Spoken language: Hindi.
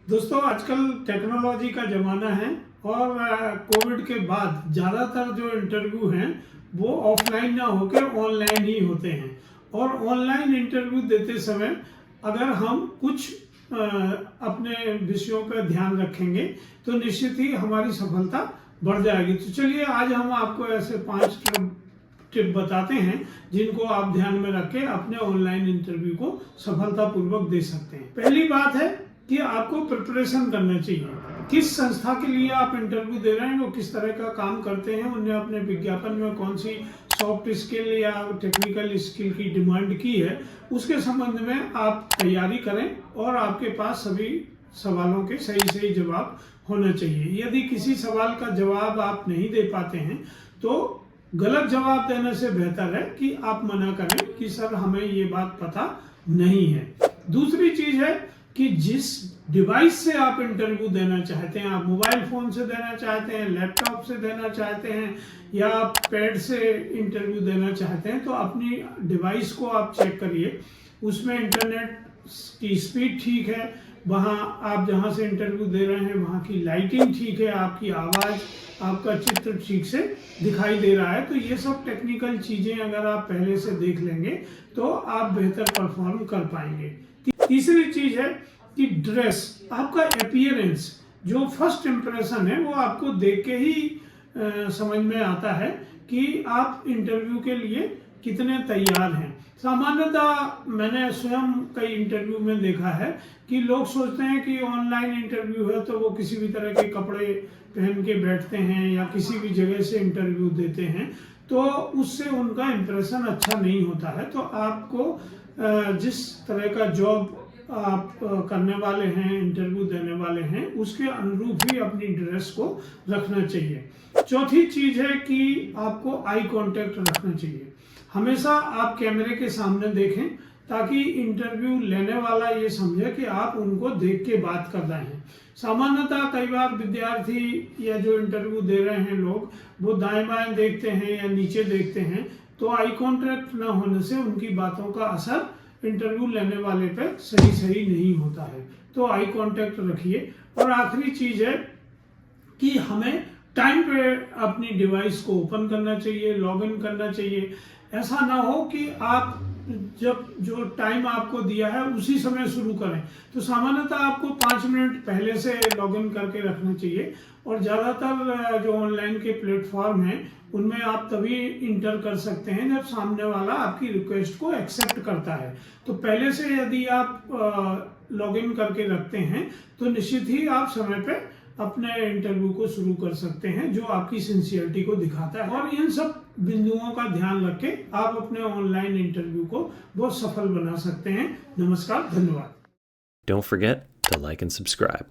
दोस्तों आजकल टेक्नोलॉजी का ज़माना है और कोविड के बाद ज़्यादातर जो इंटरव्यू हैं वो ऑफलाइन ना होकर ऑनलाइन ही होते हैं। और ऑनलाइन इंटरव्यू देते समय अगर हम कुछ अपने विषयों का ध्यान रखेंगे तो निश्चित ही हमारी सफलता बढ़ जाएगी। तो चलिए आज हम आपको ऐसे 5 टिप बताते हैं जिनको आप ध्यान में रख के अपने ऑनलाइन इंटरव्यू को सफलतापूर्वक दे सकते हैं। पहली बात है कि आपको प्रिपरेशन करना चाहिए। किस संस्था के लिए आप इंटरव्यू दे रहे हैं, वो किस तरह का काम करते हैं, उन्हें अपने विज्ञापन में कौन सी सॉफ्ट स्किल या टेक्निकल स्किल की डिमांड की है, उसके संबंध में आप तैयारी करें और आपके पास सभी सवालों के सही जवाब होना चाहिए। यदि किसी सवाल का जवाब आप नहीं दे पाते हैं तो गलत जवाब देने से बेहतर है कि आप मना करें कि सर हमें ये बात पता नहीं है। दूसरी चीज है कि जिस डिवाइस से आप इंटरव्यू देना चाहते हैं, आप मोबाइल फोन से देना चाहते हैं, लैपटॉप से देना चाहते हैं या आप पैड से इंटरव्यू देना चाहते हैं, तो अपनी डिवाइस को आप चेक करिए, उसमें इंटरनेट की स्पीड ठीक है, वहाँ आप जहाँ से इंटरव्यू दे रहे हैं वहाँ की लाइटिंग ठीक है, आपकी आवाज़, आपका चित्र ठीक से दिखाई दे रहा है। तो ये सब टेक्निकल चीज़ें अगर आप पहले से देख लेंगे तो आप बेहतर परफॉर्म कर पाएंगे। तीसरी चीज है कि ड्रेस, आपका अपीयरेंस, जो फर्स्ट इंप्रेशन है वो आपको देख के ही समझ में आता है कि आप इंटरव्यू के लिए कितने तैयार हैं। सामान्यतः मैंने स्वयं कई इंटरव्यू में देखा है कि लोग सोचते हैं कि ऑनलाइन इंटरव्यू है तो वो किसी भी तरह के कपड़े पहन के बैठते हैं या किसी भी जगह से इंटरव्यू देते हैं, तो उससे उनका इंप्रेशन अच्छा नहीं होता है। तो आपको जिस तरह का जॉब आप करने वाले हैं, इंटरव्यू देने वाले हैं, उसके अनुरूप ही अपनी ड्रेस को रखना चाहिए। चौथी चीज है कि आपको आई कांटेक्ट रखना चाहिए। हमेशा आप कैमरे के सामने देखें ताकि इंटरव्यू लेने वाला ये समझे कि आप उनको देख के बात कर रहे हैं। सामान्यतः कई बार विद्यार्थी या जो इंटरव्यू दे रहे हैं लोग, वो दाएं बाएं देखते हैं या नीचे देखते हैं, तो आई कांटेक्ट न होने से उनकी बातों का असर इंटरव्यू लेने वाले पे सही नहीं होता है। तो आई कांटेक्ट रखिए। और आखिरी चीज है कि हमें टाइम पे अपनी डिवाइस को ओपन करना चाहिए, लॉगिन करना चाहिए। ऐसा ना हो कि आप जब जो टाइम आपको दिया है उसी समय शुरू करें। तो सामान्यतः आपको 5 मिनट पहले से लॉगिन करके रखना चाहिए। और ज़्यादातर जो ऑनलाइन के प्लेटफॉर्म हैं उनमें आप तभी इंटर कर सकते हैं जब सामने वाला आपकी रिक्वेस्ट को एक्सेप्ट करता है। तो पहले से यदि आप लॉगिन करके रखते हैं तो निश्चित ही आप समय पे अपने इंटरव्यू को शुरू कर सकते हैं, जो आपकी सिंसियरिटी को दिखाता है। और इन सब बिंदुओं का ध्यान रख के आप अपने ऑनलाइन इंटरव्यू को बहुत सफल बना सकते हैं। नमस्कार, धन्यवाद। Don't forget to like and subscribe.